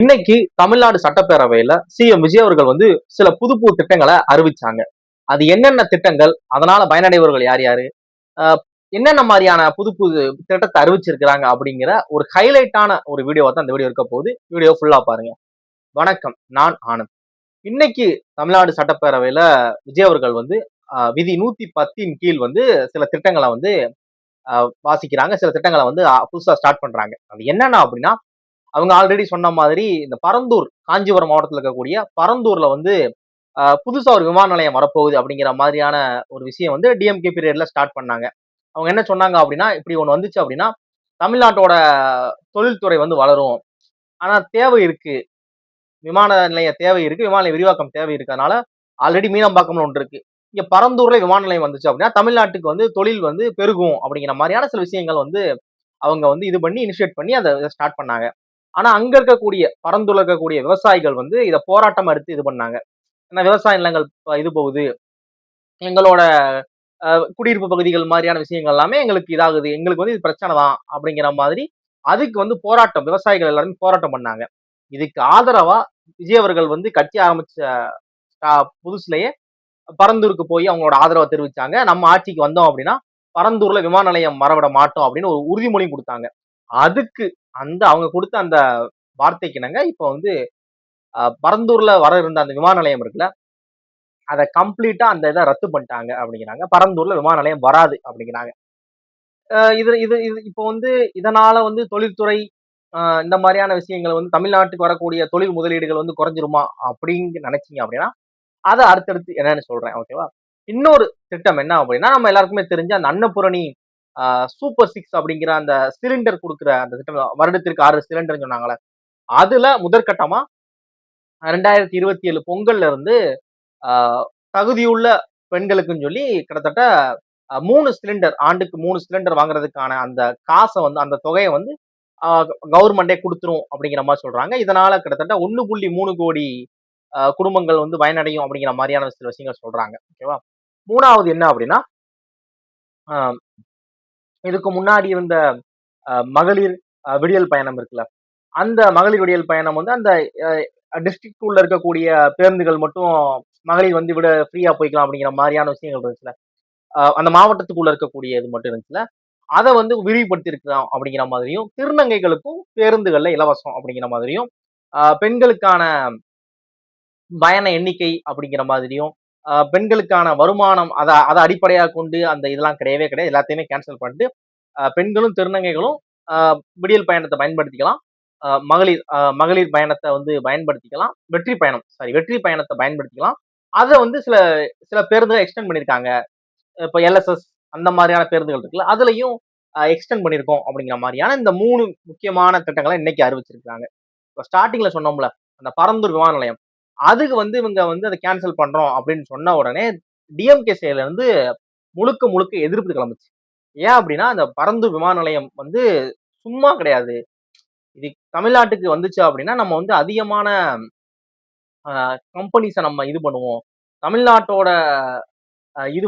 இன்னைக்கு தமிழ்நாடு சட்டப்பேரவையில சிஎம் விஜய் அவர்கள் சில புது புது திட்டங்களை அறிவிச்சாங்க. அது என்னென்ன திட்டங்கள்? அதனால பயனடைபவர்கள் யார் யாரு? அ என்னென்ன மாரியான புது புது திட்டத்த அறிவிச்சிருக்கிறாங்க அப்படிங்கிற ஒரு ஹைலைட்டான ஒரு வீடியோவா தான் இந்த வீடியோ இருக்க போகுது. வீடியோ ஃபுல்லா பாருங்க. வணக்கம். நான் ஆனந்த். இன்னைக்கு தமிழ்நாடு சட்டப்பேரவையில விஜய் அவர்கள் விதி 110ன் கீழ் சில திட்டங்கள அ வாசிக்கிறாங்க. சில திட்டங்கள புதுசா ஸ்டார்ட் பண்றாங்க. அது என்னென்ன அப்படின்னா, அவங்க ஆல்ரெடி சொன்ன மாதிரி இந்த பரந்தூர் காஞ்சிபுரம் மாவட்டத்தில் இருக்கக்கூடிய பரந்தூர்ல புதுசா ஒரு விமான நிலையம் வரப்போகுது அப்படிங்கிற மாதிரியான ஒரு விஷயம் டிஎம்கே பீரியட்ல ஸ்டார்ட் பண்ணாங்க. அவங்க என்ன சொன்னாங்க அப்படின்னா, இப்படி ஒண்ணு வந்துச்சு அப்படின்னா தமிழ்நாட்டோட தொழில்துறை வளரும். ஆனா தேவை இருக்கு. விமான நிலைய தேவை இருக்கு. விமான நிலைய விரிவாக்கம் தேவை இருக்கு. அதனால ஆல்ரெடி மீனம்பாக்கம்னு ஒன்று இருக்கு. இங்க பரந்தூர்ல விமான நிலையம் வந்துச்சு அப்படின்னா தமிழ்நாட்டுக்கு தொழில் பெருகும் அப்படிங்கிற மாதிரியான சில விஷயங்கள் அவங்க இது பண்ணி இனிஷியேட் பண்ணி அதை ஸ்டார்ட் பண்ணாங்க. ஆனா அங்க இருக்கக்கூடிய பரந்தூர்ல இருக்கக்கூடிய விவசாயிகள் இத போராட்டம் எடுத்து இது பண்ணாங்க. ஏன்னா விவசாய நிலங்கள் இது போகுது. எங்களோட குடியிருப்பு பகுதிகள் மாதிரியான விஷயங்கள் எல்லாமே எங்களுக்கு இதாகுது. எங்களுக்கு இது பிரச்சனை தான் அப்படிங்கிற மாதிரி அதுக்கு போராட்டம் விவசாயிகள் எல்லாருமே போராட்டம் பண்ணாங்க. இதுக்கு ஆதரவா விஜய் அவர்கள் கட்சி ஆரம்பிச்ச புதுசுலயே பரந்தூருக்கு போய் அவங்களோட ஆதரவை தெரிவிச்சாங்க. நம்ம ஆட்சிக்கு வந்தோம் அப்படின்னா பரந்தூர்ல விமான நிலையம் வரவிட மாட்டோம் அப்படின்னு ஒரு உறுதிமொழி கொடுத்தாங்க. அதுக்கு அவங்க கொடுத்த அந்த வார்த்தைக்கு இணங்க இப்ப பரந்தூர்ல வர இருந்த அந்த விமான நிலையம் இருக்குல்ல, அதை கம்ப்ளீட்டா அந்த இதை ரத்து பண்ணிட்டாங்க அப்படிங்கிறாங்க. பரந்தூர்ல விமான நிலையம் வராது அப்படிங்கிறாங்க. இது இது இது இப்போ இதனால தொழில்துறை இந்த மாதிரியான விஷயங்கள் தமிழ்நாட்டுக்கு வரக்கூடிய தொழில் முதலீடுகள் குறைஞ்சிருமா அப்படின்னு நினைச்சீங்க அப்படின்னா அதை அடுத்தடுத்து என்னன்னு சொல்றேன். ஓகேவா? இன்னொரு திட்டம் என்ன அப்படின்னா, நம்ம எல்லாருக்குமே தெரிஞ்ச அந்த அன்னபூரணி சூப்பர் 6 அப்படிங்கிற அந்த சிலிண்டர் கொடுக்குற அந்த திட்டம், வருடத்திற்கு 6 சிலிண்டர் சொன்னாங்களே, அதுல முதற்கட்டமா 2027 பொங்கல்ல இருந்து தகுதியுள்ள பெண்களுக்குன்னு சொல்லி கிட்டத்தட்ட 3 சிலிண்டர், ஆண்டுக்கு 3 சிலிண்டர் வாங்குறதுக்கான அந்த காசை அந்த தொகையை கவர்மெண்டே கொடுத்துரும் அப்படிங்கிற மாதிரி சொல்றாங்க. இதனால கிட்டத்தட்ட 1.3 கோடி குடும்பங்கள் பயனடையும் அப்படிங்கிற மாதிரியான சில விஷயங்கள் சொல்றாங்க. ஓகேவா? மூணாவது என்ன அப்படின்னா, இதுக்கு முன்னாடி இருந்த மகளிர் விடியல் பயணம் இருக்குல்ல, அந்த மகளிர் விடியல் பயணம் அந்த டிஸ்ட்ரிக்ட் உள்ள இருக்கக்கூடிய பேருந்துகள் மட்டும் மகளிர் விட ஃப்ரீயா போய்க்கலாம் அப்படிங்கிற மாதிரியான விஷயங்கள் இருந்துச்சுல, அந்த மாவட்டத்துக்குள்ள இருக்கக்கூடிய இது மட்டும் இருந்துச்சுல, அதை விரிவுபடுத்தி இருக்கலாம் அப்படிங்கிற மாதிரியும், திருநங்கைகளுக்கும் பேருந்துகள்ல இலவசம் அப்படிங்கிற மாதிரியும், பெண்களுக்கான பயண எண்ணிக்கை அப்படிங்கிற மாதிரியும், பெண்களுக்கான வருமானம் அதை அடிப்படையாக கொண்டு அந்த இதெல்லாம் கிடையவே கிடையாது. எல்லாத்தையுமே கேன்சல் பண்ணிட்டு பெண்களும் திருநங்கைகளும் விடியல் பயணத்தை பயன்படுத்திக்கலாம். மகளிர் பயணத்தை பயன்படுத்திக்கலாம். வெற்றி பயணத்தை பயன்படுத்திக்கலாம். அதை சில சில பேருந்துகள் எக்ஸ்டெண்ட் பண்ணியிருக்காங்க. இப்போ எல்எஸ்எஸ் அந்த மாதிரியான பேருந்துகள் இருக்குல்ல, அதுலயும் எக்ஸ்டெண்ட் பண்ணியிருக்கோம் அப்படிங்கிற மாதிரியான இந்த 3 முக்கியமான திட்டங்களை இன்னைக்கு அறிவிச்சிருக்காங்க. இப்போ ஸ்டார்டிங்ல சொன்னோம்ல, அந்த பரந்தூர் விமான நிலையம், அதுக்கு இவங்க அதை கேன்சல் பண்றோம் அப்படின்னு சொன்ன உடனே டிஎம்கே சைடுல இருந்து முழுக்க முழுக்க எதிர்ப்பு கிளம்புச்சு. ஏன் அப்படின்னா, அந்த பரந்தூர் விமான நிலையம் சும்மா கிடையாது. இது தமிழ்நாட்டுக்கு வந்துச்சு அப்படின்னா நம்ம அதிகமான கம்பெனிஸை நம்ம இது பண்ணுவோம். தமிழ்நாட்டோட இது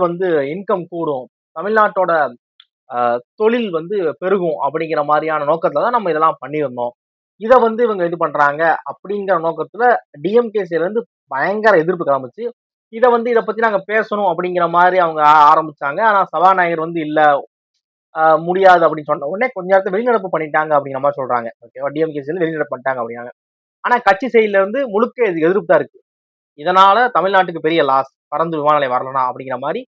இன்கம் கூடும். தமிழ்நாட்டோட தொழில் பெருகும் அப்படிங்கிற மாதிரியான நோக்கத்துல தான் நம்ம இதெல்லாம் பண்ணியிருந்தோம். இதை இவங்க இது பண்றாங்க அப்படிங்கிற நோக்கத்துல டிஎம்கே சைடுல இருந்து பயங்கர எதிர்ப்பு கிளம்புச்சு. இதை பத்தி நாங்க பேசணும் அப்படிங்கிற மாதிரி அவங்க ஆரம்பிச்சாங்க. ஆனா சபாநாயகர் இல்ல முடியாது அப்படின்னு சொன்ன உடனே கொஞ்ச நேரத்தை வெளிநடப்பு பண்ணிட்டாங்க அப்படிங்கிற மாதிரி சொல்றாங்க. ஓகேவா? டிஎம்கே சைடுல வெளிநடப்பு பண்ணிட்டாங்க அப்படின்னாங்க. ஆனா கட்சி சைடுல இருந்து முழுக்க இது எதிர்ப்பு தான் இருக்கு. இதனால தமிழ்நாட்டுக்கு பெரிய லாஸ், பரந்து விமான நிலையம் வரலாம் அப்படிங்கிற மாதிரி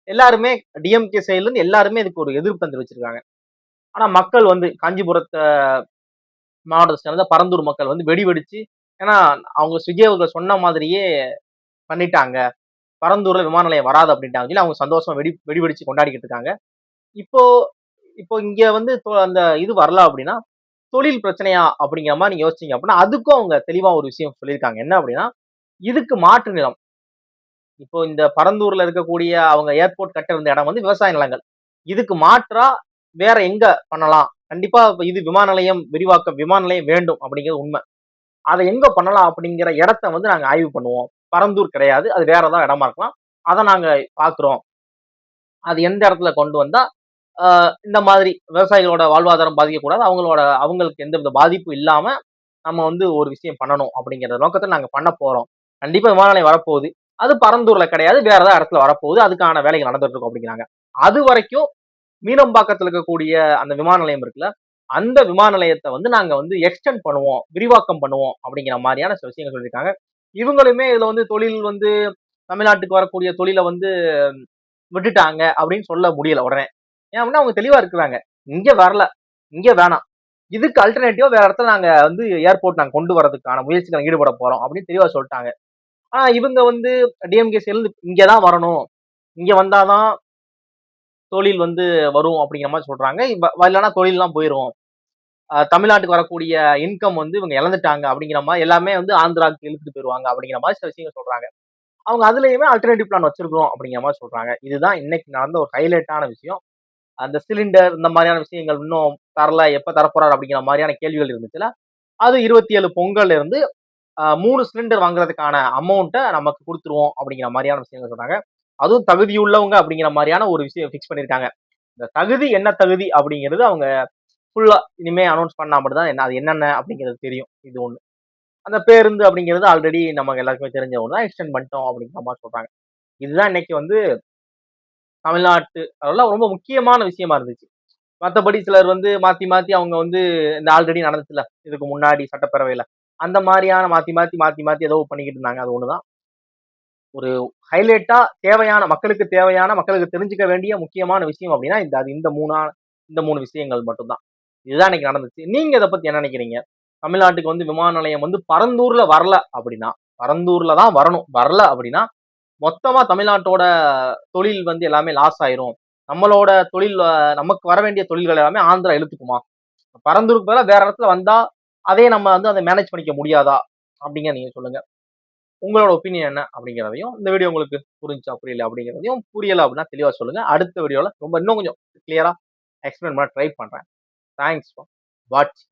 எல்லாருமே டிஎம்கே சைடுல இருந்து எல்லாருமே இதுக்கு ஒரு எதிர்ப்பு தெரிவிச்சிருக்காங்க. ஆனா மக்கள் காஞ்சிபுரத்தை மாவட்டத்தை சேர்ந்த பரந்தூர் மக்கள் வெடி வெடிச்சு, ஏன்னா அவங்க விஜய் அவர்கள் சொன்ன மாதிரியே பண்ணிட்டாங்க, பரந்தூர்ல விமான நிலையம் வராது அப்படின்ட்டாங்க சொல்லி அவங்க சந்தோஷமா வெடி வெடிச்சு கொண்டாடிக்கிட்டு இருக்காங்க. இப்போ இப்போ இங்க அந்த இது வரல அப்படின்னா தொழில் பிரச்சனையா அப்படிங்கிற மாதிரி நீங்க யோசிச்சீங்க அப்படின்னா அதுக்கும் அவங்க தெளிவா ஒரு விஷயம் சொல்லியிருக்காங்க. என்ன அப்படின்னா, இதுக்கு மாற்று நிலம், இப்போ இந்த பரந்தூர்ல இருக்கக்கூடிய அவங்க ஏர்போர்ட் கட்ட இருந்த இடம் விவசாய நிலங்கள். இதுக்கு மாற்றா வேற எங்க பண்ணலாம்? கண்டிப்பா இது விமான நிலையம் விரிவாக்கம், விமான நிலையம் வேண்டும் அப்படிங்கிறது உண்மை. அதை எங்க பண்ணலாம் அப்படிங்கிற இடத்த நாங்க ஆய்வு பண்ணுவோம். பரந்தூர் கிடையாது, அது வேற ஏதாவது இடமா இருக்கலாம். அதை நாங்க பாக்குறோம். அது எந்த இடத்துல கொண்டு வந்தா இந்த மாதிரி விவசாயிகளோட வாழ்வாதாரம் பாதிக்கக்கூடாது, அவங்களுக்கு எந்த வித பாதிப்பும் இல்லாம நம்ம வந்து ஒரு விஷயம் பண்ணணும் அப்படிங்கிற நோக்கத்துல நாங்க பண்ண போறோம். கண்டிப்பா விமான நிலையம் வரப்போகுது. அது பரந்தூர்ல கிடையாது. வேற ஏதாவது இடத்துல வரப்போகுது. அதுக்கான வேலைகள் நடந்துட்டு இருக்கும் அப்படிங்கிறாங்க. அது வரைக்கும் மீனம்பாக்கத்துல இருக்கக்கூடிய அந்த விமான நிலையம் இருக்குல்ல, அந்த விமான நிலையத்த வந்து நாங்க வந்து எக்ஸ்டெண்ட் பண்ணுவோம், விரிவாக்கம் பண்ணுவோம் அப்படிங்கிற மாரியான சில விஷயங்கள் சொல்லியிருக்காங்க. இவங்களுமே இதுல வந்து தொழில் வந்து தமிழ்நாட்டுக்கு வரக்கூடிய தொழில வந்து விட்டுட்டாங்க அப்படின்னு சொல்ல முடியல உடனே. ஏன் அப்படின்னா அவங்க தெளிவா இருக்கிறாங்க. இங்க வரல, இங்க வேணாம். இதுக்கு அல்டர்னேட்டிவா வேற இடத்துல நாங்க வந்து ஏர்போர்ட் நாங்க கொண்டு வரதுக்கான முயற்சிகள் ஈடுபட போறோம் அப்படின்னு தெளிவா சொல்லிட்டாங்க. ஆனா இவங்க வந்து டிஎம்கே சேர்ந்து இங்க தான் வரணும். இங்க வந்தா தான் தொழில் வந்து வரும் அப்படிங்கிற மாரி சொல்றாங்க. இல்லன்னா தொழில்லாம் போயிரும். தமிழ்நாட்டுக்கு வரக்கூடிய இன்கம் வந்து இவங்க இழந்துட்டாங்க அப்படிங்கிற மாரி எல்லாமே வந்து ஆந்திராவுக்கு இழுத்துட்டு போயிருவாங்க அப்படிங்கிற மாரி சில விஷயங்கள் சொல்றாங்க. அவங்க அதுலயுமே அல்டர்னேட்டிவ் பிளான் வச்சிருக்கிறோம் அப்படிங்கிற மாரி சொல்றாங்க. இதுதான் இன்னைக்கு நடந்த ஒரு ஹைலைட்டான விஷயம். அந்த சிலிண்டர் இந்த மாரியான விஷயங்கள் இன்னும் தரல, எப்ப தரப்போறாரு அப்படிங்கிற மாரியான கேள்விகள் இருந்துச்சுல்ல, அது 27 பொங்கல்ல இருந்து 3 சிலிண்டர் வாங்குறதுக்கான அமௌண்ட்ட நமக்கு குடுத்துருவோம் அப்படிங்கிற மாரியான விஷயங்கள் சொன்னாங்க. அதுவும் தகுதியுள்ளவங்க அப்படிங்கிற மாரியான ஒரு விஷயம் ஃபிக்ஸ் பண்ணியிருக்காங்க. இந்த தகுதி என்ன தகுதி அப்படிங்கிறது அவங்க ஃபுல்லா இனிமே அனௌன்ஸ் பண்ணா மட்டும் தான் அது என்னென்ன அப்படிங்கிறது தெரியும். இது ஒண்ணு. அந்த பேருந்து அப்படிங்கிறது ஆல்ரெடி நமக்கு எல்லாருக்குமே தெரிஞ்ச ஒண்ணு தான். எக்ஸ்டெண்ட் பண்ணிட்டோம் அப்படிங்கிற மாரி சொல்றாங்க. இதுதான் இன்னைக்கு வந்து தமிழ்நாட்டு அதெல்லாம் ரொம்ப முக்கியமான விஷயமா இருந்துச்சு. மத்தபடி சிலர் வந்து மாத்தி மாத்தி அவங்க வந்து இந்த ஆல்ரெடி நடந்துச்சுல்ல, இதுக்கு முன்னாடி சட்டப்பேரவையில. அந்த மாரியான மாத்தி மாத்தி ஏதோ பண்ணிக்கிட்டு இருந்தாங்க. அது ஒண்ணுதான். ஒரு ஹைலைட்டா தேவையான மக்களுக்கு தேவையான, மக்களுக்கு தெரிஞ்சுக்க வேண்டிய முக்கியமான விஷயம் அப்டின்னா, இந்த 3 விஷயங்கள் மட்டும் தான். இதுதான் இன்னைக்கு நடந்துச்சு. நீங்க இத பத்தி என்ன நெனைக்கிறீங்க? தமிழ்நாட்டுக்கு வந்து விமான நிலையம் வந்து பரந்தூர்ல வரல அப்டின்னா, பரந்தூர்ல தான் வரணும். வரல அப்டின்னா, மொத்தமா தமிழ்நாட்டோட தொழில் வந்து எல்லாமே லாஸ் ஆயிரும். நம்மளோட தொழில் நமக்கு வர வேண்டிய தொழில்கள் எல்லாமே ஆந்திரா இழுத்துக்குமா? பரந்தூருக்கு பதிலா வேற இடத்துல வந்தா, அதே நம்ம வந்து அத மேனேஜ் பண்ணிக்க முடியாதா? அப்டிங்கிறத நீங்க சொல்லுங்க. உங்களோட ஒப்பீனியன் என்ன அப்படிங்கிறதையும், இந்த வீடியோ உங்களுக்கு புரிஞ்சுச்சா, புரியல அப்படிங்கிறதையும், புரியல அப்படின்னா தெளிவா சொல்லுங்க. அடுத்த வீடியோல இன்னும் கொஞ்சம் கிளியரா எக்ஸ்பிளைன் பண்ண ட்ரை பண்றேன். தேங்க்ஸ் ஃபார் வாட்சிங்.